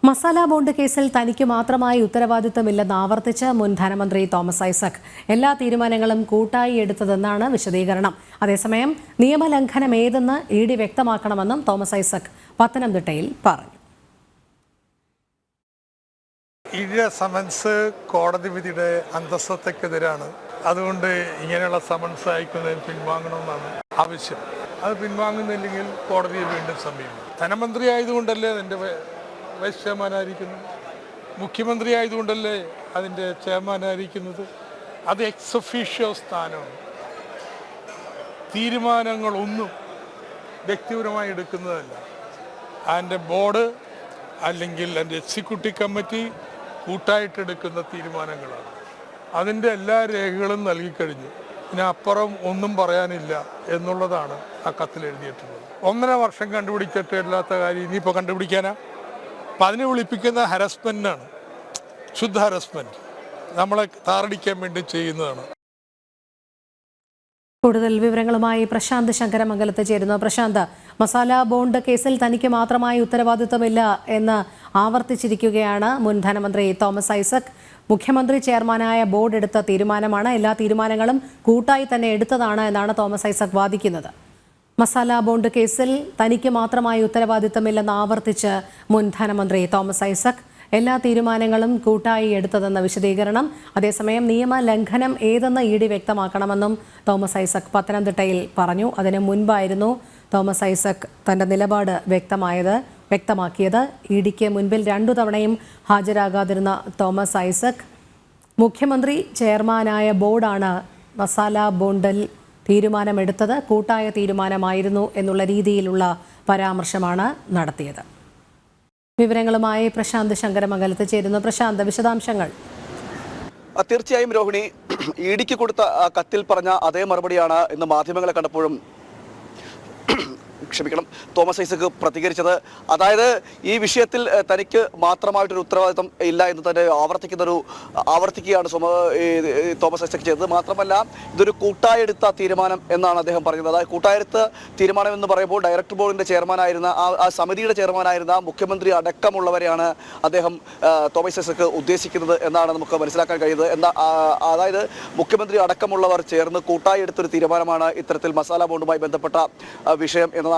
Masala bond കേസിൽ തനിക്ക് മാത്രമായി ഉത്തരവാദിത്തമില്ലെന്ന് ആവർത്തിച്ച് മുൻ ധനമന്ത്രി തോമസ് ഐസക്. എല്ലാ തീരുമാനങ്ങളും കൂട്ടായി എടുത്തതെന്നാണ് വിശദീകരണം. അതേസമയം നിയമലംഘനം ഏതെന്ന് ഇഡി വ്യക്തമാക്കണമെന്നും തോമസ് ഐസക് പത്തനംതിട്ടയിൽ പറഞ്ഞു. ഇഡിയുടെ സമൻസ് കോടതി വിധിയുടെ അന്തസ്സത്തക്കെതിരാണ്. അതുകൊണ്ട് ഇങ്ങനെയുള്ള സമൻസ് അയക്കുന്നതിന് പിൻവാങ്ങണമെന്നാണ് ആവശ്യം. അത് പിൻവാങ്ങുന്നില്ലെങ്കിൽ കോടതിയെ വീണ്ടും സമീപിക്കും. ധനമന്ത്രി ആയതുകൊണ്ടല്ലേ അതിൻ്റെ വൈസ് ചെയർമാനായിരിക്കുന്നത്, മുഖ്യമന്ത്രി ആയതുകൊണ്ടല്ലേ അതിൻ്റെ ചെയർമാനായിരിക്കുന്നത്. അത് എക്സ് ഒഫീഷ്യോ സ്ഥാനമാണ്. തീരുമാനങ്ങളൊന്നും വ്യക്തിപരമായി എടുക്കുന്നതല്ല. അതിൻ്റെ ബോർഡ് അല്ലെങ്കിൽ അതിൻ്റെ എക്സിക്യൂട്ടീവ് കമ്മിറ്റി കൂട്ടായിട്ടെടുക്കുന്ന തീരുമാനങ്ങളാണ്. അതിൻ്റെ എല്ലാ രേഖകളും നൽകിക്കഴിഞ്ഞു. ഇതിനപ്പുറം ഒന്നും പറയാനില്ല എന്നുള്ളതാണ് ആ കത്തിൽ എഴുതിയിട്ടുള്ളത്. 1.5 വർഷം കണ്ടുപിടിച്ചിട്ടില്ലാത്ത കാര്യം ഇനിയിപ്പോൾ കണ്ടുപിടിക്കാനാ? അപ്പം അതിനെ വിളിപ്പിക്കുന്ന ഹരസ്മെൻ്റാണ്, ശുദ്ധ ഹരസ്മെൻറ്റ്. നമ്മളെ താറടിക്കാൻ വേണ്ടി ചെയ്യുന്നതാണ്. കൂടുതൽ വിവരങ്ങളുമായി പ്രശാന്ത് ശങ്കരമംഗലത്ത് ചേരുന്നു. പ്രശാന്ത്, മസാല ബോണ്ട് കേസിൽ തനിക്ക് മാത്രമായി ഉത്തരവാദിത്വമില്ല എന്ന് ആവർത്തിച്ചിരിക്കുകയാണ് മുൻ ധനമന്ത്രി തോമസ് ഐസക്. മുഖ്യമന്ത്രി ചെയർമാനായ ബോർഡ് എടുത്ത തീരുമാനമാണ്, എല്ലാ തീരുമാനങ്ങളും കൂട്ടായി തന്നെ എടുത്തതാണ് എന്നാണ് തോമസ് ഐസക് വാദിക്കുന്നത്. മസാല ബോണ്ട് കേസിൽ തനിക്ക് മാത്രമായി ഉത്തരവാദിത്തമില്ലെന്ന് ആവർത്തിച്ച് മുൻ ധനമന്ത്രി തോമസ് ഐസക്. എല്ലാ തീരുമാനങ്ങളും കൂട്ടായി എടുത്തതെന്ന വിശദീകരണം. അതേസമയം നിയമലംഘനം ഏതെന്ന് ഇഡി വ്യക്തമാക്കണമെന്നും തോമസ് ഐസക് പത്തനംതിട്ടയിൽ പറഞ്ഞു. അതിനു മുൻപായിരുന്നു തോമസ് ഐസക് തന്റെ നിലപാട് വ്യക്തമാക്കിയത്. ഇഡിക്ക് മുൻപിൽ 2 തവണയും ഹാജരാകാതിരുന്ന തോമസ് ഐസക് മുഖ്യമന്ത്രി ചെയർമാനായ ബോർഡാണ് മസാല ബോണ്ടിൽ തീരുമാനമെടുത്തത്, കൂട്ടായ തീരുമാനമായിരുന്നു എന്നുള്ള രീതിയിലുള്ള പരാമർശമാണ് നടത്തിയത്. വിവരങ്ങളുമായി പ്രശാന്ത് ശങ്കരമംഗലത്ത് ചേരുന്നു. പ്രശാന്ത്, വിശദാംശങ്ങൾ. തീർച്ചയായും രോഹിണി, ഇഡിക്ക് കൊടുത്ത കത്തിൽ പറഞ്ഞ അതേ മറുപടിയാണ് ഇന്ന് മാധ്യമങ്ങളെ കണ്ടപ്പോഴും തോമസ് ഐസക് പ്രതികരിച്ചത്. അതായത് ഈ വിഷയത്തിൽ തനിക്ക് മാത്രമായിട്ടൊരു ഉത്തരവാദിത്വം ഇല്ല എന്ന് തന്നെ ആവർത്തിക്കുകയാണ് തോമസ് ഐസക് ചെയ്തത്. മാത്രമല്ല, ഇതൊരു കൂട്ടായെടുത്ത തീരുമാനം എന്നാണ് അദ്ദേഹം പറയുന്നത്. അതായത് കൂട്ടായെടുത്ത തീരുമാനം എന്ന് പറയുമ്പോൾ ഡയറക്ടർ ബോർഡിന്റെ ചെയർമാനായിരുന്ന ആ സമിതിയുടെ ചെയർമാനായിരുന്ന മുഖ്യമന്ത്രി അടക്കമുള്ളവരെയാണ് അദ്ദേഹം തോമസ് ഐസക് ഉദ്ദേശിക്കുന്നത് എന്നാണ് നമുക്ക് മനസ്സിലാക്കാൻ കഴിയുന്നത്. അതായത് മുഖ്യമന്ത്രി അടക്കമുള്ളവർ ചേർന്ന് കൂട്ടായി എടുത്തൊരു തീരുമാനമാണ് ഇത്തരത്തിൽ മസാല ബോണ്ടുമായി ബന്ധപ്പെട്ട വിഷയം എന്നതാണ്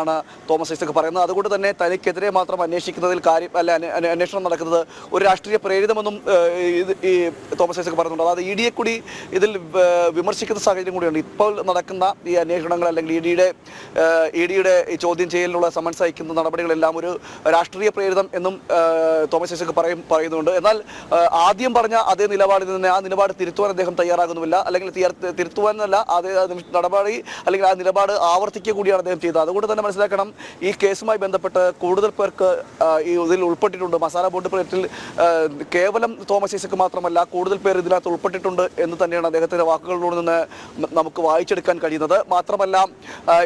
തോമസ് ഐസക് പറയുന്നത്. അതുകൊണ്ട് തന്നെ തനിക്കെതിരെ മാത്രം അന്വേഷിക്കുന്നതിൽ അന്വേഷണം നടക്കുന്നത് ഒരു രാഷ്ട്രീയ പ്രേരിതമെന്നും ഈ തോമസ് ഐസക് പറയുന്നുണ്ട്. അതായത് ഇഡിയെ കൂടി ഇതിൽ വിമർശിക്കുന്ന സാഹചര്യം കൂടിയുണ്ട്. ഇപ്പോൾ നടക്കുന്ന ഈ അന്വേഷണങ്ങൾ അല്ലെങ്കിൽ ഇഡിയുടെ ചോദ്യം ചെയ്യലിനുള്ള സമൻസ് അയക്കുന്ന നടപടികളെല്ലാം ഒരു രാഷ്ട്രീയ പ്രേരിതം എന്നും തോമസ് ഐസക് പറയുന്നുണ്ട്. എന്നാൽ ആദ്യം പറഞ്ഞ അതേ നിലപാടിൽ നിന്ന് ആ നിലപാട് തിരുത്തുവാൻ അദ്ദേഹം തയ്യാറാകുന്നുമില്ല, അല്ലെങ്കിൽ തിരുത്തുവാനല്ല, അതേ നടപടി അല്ലെങ്കിൽ ആ നിലപാട് ആവർത്തിക്കുക കൂടിയാണ് അദ്ദേഹം ചെയ്തത്. അതുകൊണ്ട് തന്നെ മനസ്സിലാക്കണം, ഈ കേസുമായി ബന്ധപ്പെട്ട് കൂടുതൽ പേർക്ക് ഇതിൽ ഉൾപ്പെട്ടിട്ടുണ്ട്. മസാല ബോണ്ട് പ്രശ്നത്തിൽ കേവലം തോമസ് ഐസക് മാത്രമല്ല, കൂടുതൽ പേർ ഇതിനകത്ത് ഉൾപ്പെട്ടിട്ടുണ്ട് എന്ന് തന്നെയാണ് അദ്ദേഹത്തിന്റെ വാക്കുകളിലൂടെ നിന്ന് നമുക്ക് വായിച്ചെടുക്കാൻ കഴിയുന്നത്. മാത്രമല്ല,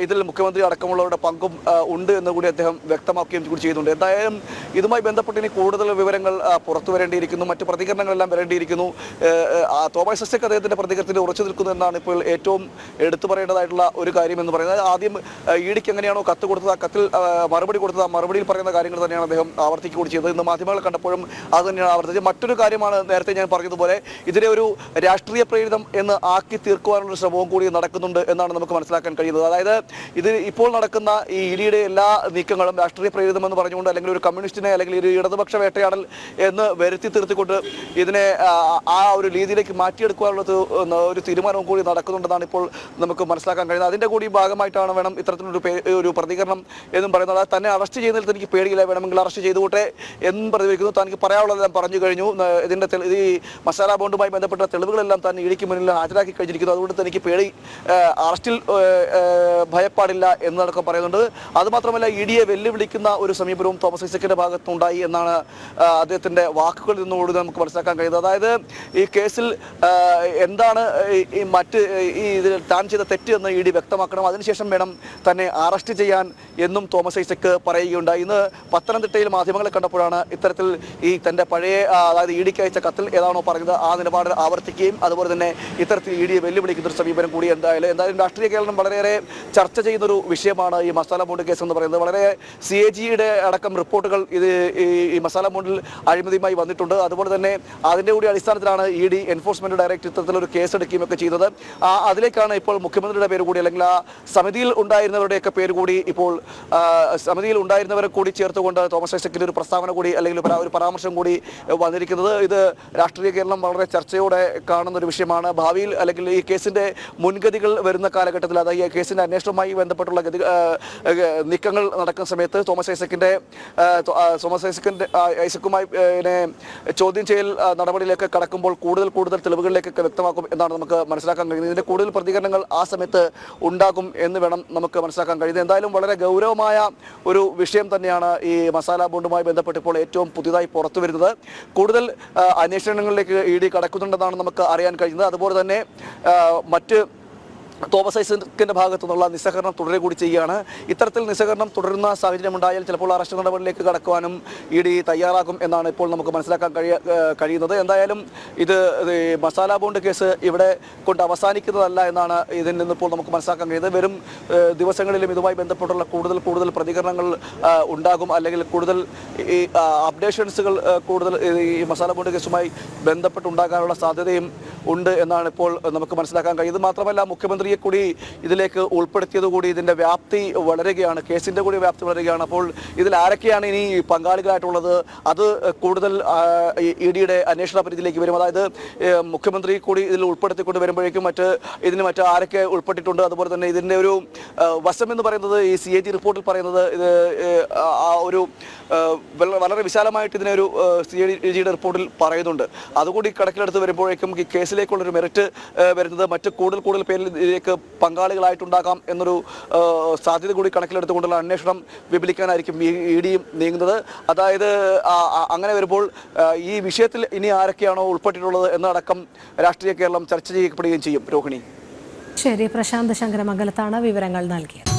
ഇതിൽ മുഖ്യമന്ത്രി അടക്കമുള്ളവരുടെ പങ്കും ഉണ്ട് എന്ന് കൂടി അദ്ദേഹം വ്യക്തമാക്കുകയും കൂടി ചെയ്യുന്നുണ്ട്. എന്തായാലും ഇതുമായി ബന്ധപ്പെട്ട് ഇനി കൂടുതൽ വിവരങ്ങൾ പുറത്തു വരേണ്ടിയിരിക്കുന്നു, മറ്റു പ്രതികരണങ്ങളെല്ലാം വരേണ്ടിയിരിക്കുന്നു. തോമസ് ഐസക് അദ്ദേഹത്തിന്റെ പ്രതികരണത്തിൽ ഉറച്ചു നിൽക്കുന്നു എന്നാണ് ഇപ്പോൾ ഏറ്റവും എടുത്തു പറയേണ്ടതായിട്ടുള്ള ഒരു കാര്യം എന്ന് പറയുന്നത്. ആദ്യം ഇഡിക്ക് എങ്ങനെയാണോ കത്ത് കൊടുത്തത്, ആ കത്തിൽ മറുപടി കൊടുത്തത്, ആ മറുപടിയിൽ പറയുന്ന കാര്യങ്ങൾ തന്നെയാണ് അദ്ദേഹം ആവർത്തിക്കുക കൂടി ചെയ്തത്. ഇന്ന് മാധ്യമങ്ങളെ കണ്ടപ്പോഴും അത് തന്നെയാണ് ആവർത്തിച്ചത്. മറ്റൊരു കാര്യമാണ് നേരത്തെ ഞാൻ പറഞ്ഞതുപോലെ, ഇതിനെ ഒരു രാഷ്ട്രീയ പ്രേരിതം എന്ന് ആക്കി തീർക്കുവാനുള്ള ശ്രമവും കൂടി നടക്കുന്നുണ്ട് എന്നാണ് നമുക്ക് മനസ്സിലാക്കാൻ കഴിയുന്നത്. അതായത് ഇത് ഇപ്പോൾ നടക്കുന്ന ഈ ഇഡിയുടെ എല്ലാ നീക്കങ്ങളും രാഷ്ട്രീയ പ്രേരിതം എന്ന് പറഞ്ഞുകൊണ്ട്, അല്ലെങ്കിൽ ഒരു കമ്മ്യൂണിസ്റ്റിനെ അല്ലെങ്കിൽ ഒരു ഇടതുപക്ഷ വേട്ടയാടൽ എന്ന് വരുത്തി തീർത്തിക്കൊണ്ട് ഇതിനെ ആ ഒരു രീതിയിലേക്ക് മാറ്റിയെടുക്കുവാനുള്ള ഒരു തീരുമാനവും കൂടി നടക്കുന്നുണ്ടെന്നാണ് ഇപ്പോൾ നമുക്ക് മനസ്സിലാക്കാൻ കഴിയുന്നത്. അതിൻ്റെ കൂടി ഭാഗമായിട്ടാണ് വേണം ഇത്തരത്തിലൊരു പ്രതികരണം എന്നും പറയുന്നത്. തന്നെ അറസ്റ്റ് ചെയ്യുന്നതിൽ തനിക്ക് പേടിയില്ല, വേണമെങ്കിൽ അറസ്റ്റ് ചെയ്തുകൂട്ടെ എന്നും പ്രതികരിക്കുന്നു. തനിക്ക് പറയാനുള്ളതെല്ലാം പറഞ്ഞു കഴിഞ്ഞു. ഇതിൻ്റെ ഈ മസാല ബോണ്ടുമായി ബന്ധപ്പെട്ട തെളിവുകളെല്ലാം തന്നെ ഇഡിക്ക് മുന്നിൽ ഹാജരാക്കി കഴിഞ്ഞിരിക്കുന്നു. അതുകൊണ്ട് തനിക്ക് അറസ്റ്റിൽ ഭയപ്പാടില്ല എന്നതൊക്കെ പറയുന്നുണ്ട്. അതുമാത്രമല്ല, ഇഡിയെ വെല്ലുവിളിക്കുന്ന ഒരു സമീപനവും തോമസ് ഐസക്കിന്റെ ഭാഗത്തുണ്ടായി എന്നാണ് അദ്ദേഹത്തിന്റെ വാക്കുകളിൽ നിന്നുകൂടി നമുക്ക് മനസ്സിലാക്കാൻ കഴിയുന്നത്. അതായത് ഈ കേസിൽ എന്താണ് ഇതിൽ താൻ ചെയ്ത തെറ്റ് എന്ന് ഇഡി വ്യക്തമാക്കണം, അതിനുശേഷം വേണം തന്നെ അറസ്റ്റ് ചെയ്യാൻ ചെയ്യാൻ എന്നും തോമസ് ഐസക് പറയുകയുണ്ടായി. ഇന്ന് പത്തനംതിട്ടയിൽ മാധ്യമങ്ങളെ കണ്ടപ്പോഴാണ് ഇത്തരത്തിൽ ഈ തൻ്റെ പഴയ അതായത് ഇ ഡിക്ക് അയച്ച കത്തിൽ ഏതാണോ പറഞ്ഞത് ആ നിലപാട് ആവർത്തിക്കുകയും അതുപോലെ തന്നെ ഇത്തരത്തിൽ ഇ ഡിയെ വെല്ലുവിളിക്കുന്ന ഒരു സമീപനം കൂടി എന്തായാലും രാഷ്ട്രീയ കേരളം വളരെയേറെ ചർച്ച ചെയ്യുന്നൊരു വിഷയമാണ് ഈ മസാല ബോണ്ട് കേസ് എന്ന് പറയുന്നത്. വളരെ CAG-യുടെ അടക്കം റിപ്പോർട്ടുകൾ ഈ മസാല ബോണ്ടിൽ അഴിമതിയുമായി വന്നിട്ടുണ്ട്. അതുപോലെ തന്നെ അതിൻ്റെ കൂടി അടിസ്ഥാനത്തിലാണ് ഇ ഡി എൻഫോഴ്സ്മെന്റ് ഡയറക്ടർ ഇത്തരത്തിലൊരു കേസ് എടുക്കുകയും ഒക്കെ ചെയ്തത്. അതിലേക്കാണ് ഇപ്പോൾ മുഖ്യമന്ത്രിയുടെ പേര് കൂടി അല്ലെങ്കിൽ ആ സമിതിയിൽ ഉണ്ടായിരുന്നവരുടെയൊക്കെ പേര് കൂടി ഇപ്പോൾ സമിതിയിൽ ഉണ്ടായിരുന്നവരെ കൂടി ചേർത്തുകൊണ്ട് തോമസ് ഐസക്കിന്റെ ഒരു പ്രസ്താവന കൂടി അല്ലെങ്കിൽ ഒരു പരാമർശം കൂടി വന്നിരിക്കുന്നത്. ഇത് രാഷ്ട്രീയ കേരളം വളരെ ചർച്ചയോടെ കാണുന്ന ഒരു വിഷയമാണ്. ഭാവിയിൽ അല്ലെങ്കിൽ ഈ കേസിന്റെ മുൻഗതികൾ വരുന്ന കാലഘട്ടത്തിൽ അതായത് ഈ കേസിന്റെ അന്വേഷണവുമായി ബന്ധപ്പെട്ടുള്ള നീക്കങ്ങൾ നടക്കുന്ന സമയത്ത് തോമസ് ഐസക്കുമായി ചോദ്യം ചെയ്യൽ നടപടിയിലേക്ക് കടക്കുമ്പോൾ കൂടുതൽ തെളിവുകളിലേക്കൊക്കെ വ്യക്തമാക്കും എന്നാണ് നമുക്ക് മനസ്സിലാക്കാൻ കഴിയുന്നത്. ഇതിന്റെ കൂടുതൽ പ്രതികരണങ്ങൾ ആ സമയത്ത് ഉണ്ടാകും എന്ന് വേണം നമുക്ക് മനസ്സിലാക്കാൻ കഴിയുന്നത്. എന്തായാലും വളരെ ഗൗരവമായ ഒരു വിഷയം തന്നെയാണ് ഈ മസാല ബോണ്ടുമായി ബന്ധപ്പെട്ട് ഇപ്പോൾ ഏറ്റവും പുതിയതായി പുറത്തു വരുന്നത്. കൂടുതൽ അന്വേഷണങ്ങളിലേക്ക് ഇ ഡി കടക്കുന്നുണ്ടെന്നാണ് നമുക്ക് അറിയാൻ കഴിയുന്നത്. അതുപോലെ തന്നെ മറ്റ് തോമസ് ഐസക്കിന്റെ ഭാഗത്തു നിന്നുള്ള നിസ്സഹകരണം തുടരുക കൂടി ചെയ്യുകയാണ്. ഇത്തരത്തിൽ നിസ്സഹകരണം തുടരുന്ന സാഹചര്യമുണ്ടായാൽ ചിലപ്പോൾ അറസ്റ്റ് നടപടിയിലേക്ക് കടക്കുവാനും ഇ ഡി തയ്യാറാക്കും എന്നാണ് ഇപ്പോൾ നമുക്ക് മനസ്സിലാക്കാൻ കഴിയുന്നത്. എന്തായാലും ഇത് മസാല ബോണ്ട് കേസ് ഇവിടെ കൊണ്ട് അവസാനിക്കുന്നതല്ല എന്നാണ് ഇതിൽ നിന്നിപ്പോൾ നമുക്ക് മനസ്സിലാക്കാൻ കഴിയുന്നത്. വരും ദിവസങ്ങളിലും ഇതുമായി ബന്ധപ്പെട്ടുള്ള കൂടുതൽ പ്രതികരണങ്ങൾ ഉണ്ടാകും, അല്ലെങ്കിൽ കൂടുതൽ ഈ അപ്ഡേഷൻസുകൾ കൂടുതൽ ഈ മസാല ബോണ്ട് കേസുമായി ബന്ധപ്പെട്ടുണ്ടാകാനുള്ള സാധ്യതയും ഉണ്ട് എന്നാണ് ഇപ്പോൾ നമുക്ക് മനസ്സിലാക്കാൻ കഴിയുന്നത്. മാത്രമല്ല മുഖ്യമന്ത്രി കൂടി ഇതിലേക്ക് ഉൾപ്പെടുത്തിയതുകൂടി ഇതിന്റെ വ്യാപ്തി വളരുകയാണ്, കേസിന്റെ കൂടി വ്യാപ്തി വളരുകയാണ്. അപ്പോൾ ഇതിൽ ആരൊക്കെയാണ് ഇനി പങ്കാളികളായിട്ടുള്ളത് അത് കൂടുതൽ ഇ ഡിയുടെ അന്വേഷണ പരിധിയിലേക്ക് വരും. അതായത് മുഖ്യമന്ത്രി കൂടി ഇതിൽ ഉൾപ്പെടുത്തിക്കൊണ്ട് വരുമ്പോഴേക്കും മറ്റ് ആരൊക്കെ ഉൾപ്പെട്ടിട്ടുണ്ട്, അതുപോലെ തന്നെ ഇതിന്റെ ഒരു വശം എന്ന് പറയുന്നത് ഈ CAG റിപ്പോർട്ടിൽ പറയുന്നത് ഇത് ഒരു വളരെ വിശാലമായിട്ട് ഇതിനൊരു CAG-യുടെ റിപ്പോർട്ടിൽ പറയുന്നുണ്ട്. അതുകൂടി കണക്കിലെടുത്ത് വരുമ്പോഴേക്കും ഈ കേസിലേക്കുള്ളൊരു മെറിറ്റ് വരുന്നത് മറ്റ് കൂടുതൽ പേരിലേക്ക് പങ്കാളികളായിട്ടുണ്ടാകാം എന്നൊരു സാധ്യത കൂടി കണക്കിലെടുത്തുകൊണ്ടുള്ള അന്വേഷണം വിപുലിക്കാനായിരിക്കും ഇ ഡിയും നീങ്ങുന്നത്. അതായത് അങ്ങനെ വരുമ്പോൾ ഈ വിഷയത്തിൽ ഇനി ആരൊക്കെയാണോ ഉൾപ്പെട്ടിട്ടുള്ളത് എന്നടക്കം രാഷ്ട്രീയ കേരളം ചർച്ച ചെയ്യപ്പെടുകയും ചെയ്യും. രോഹിണി. ശരി, പ്രശാന്ത് ശങ്കരമംഗലത്താണ് വിവരങ്ങൾ നൽകിയത്.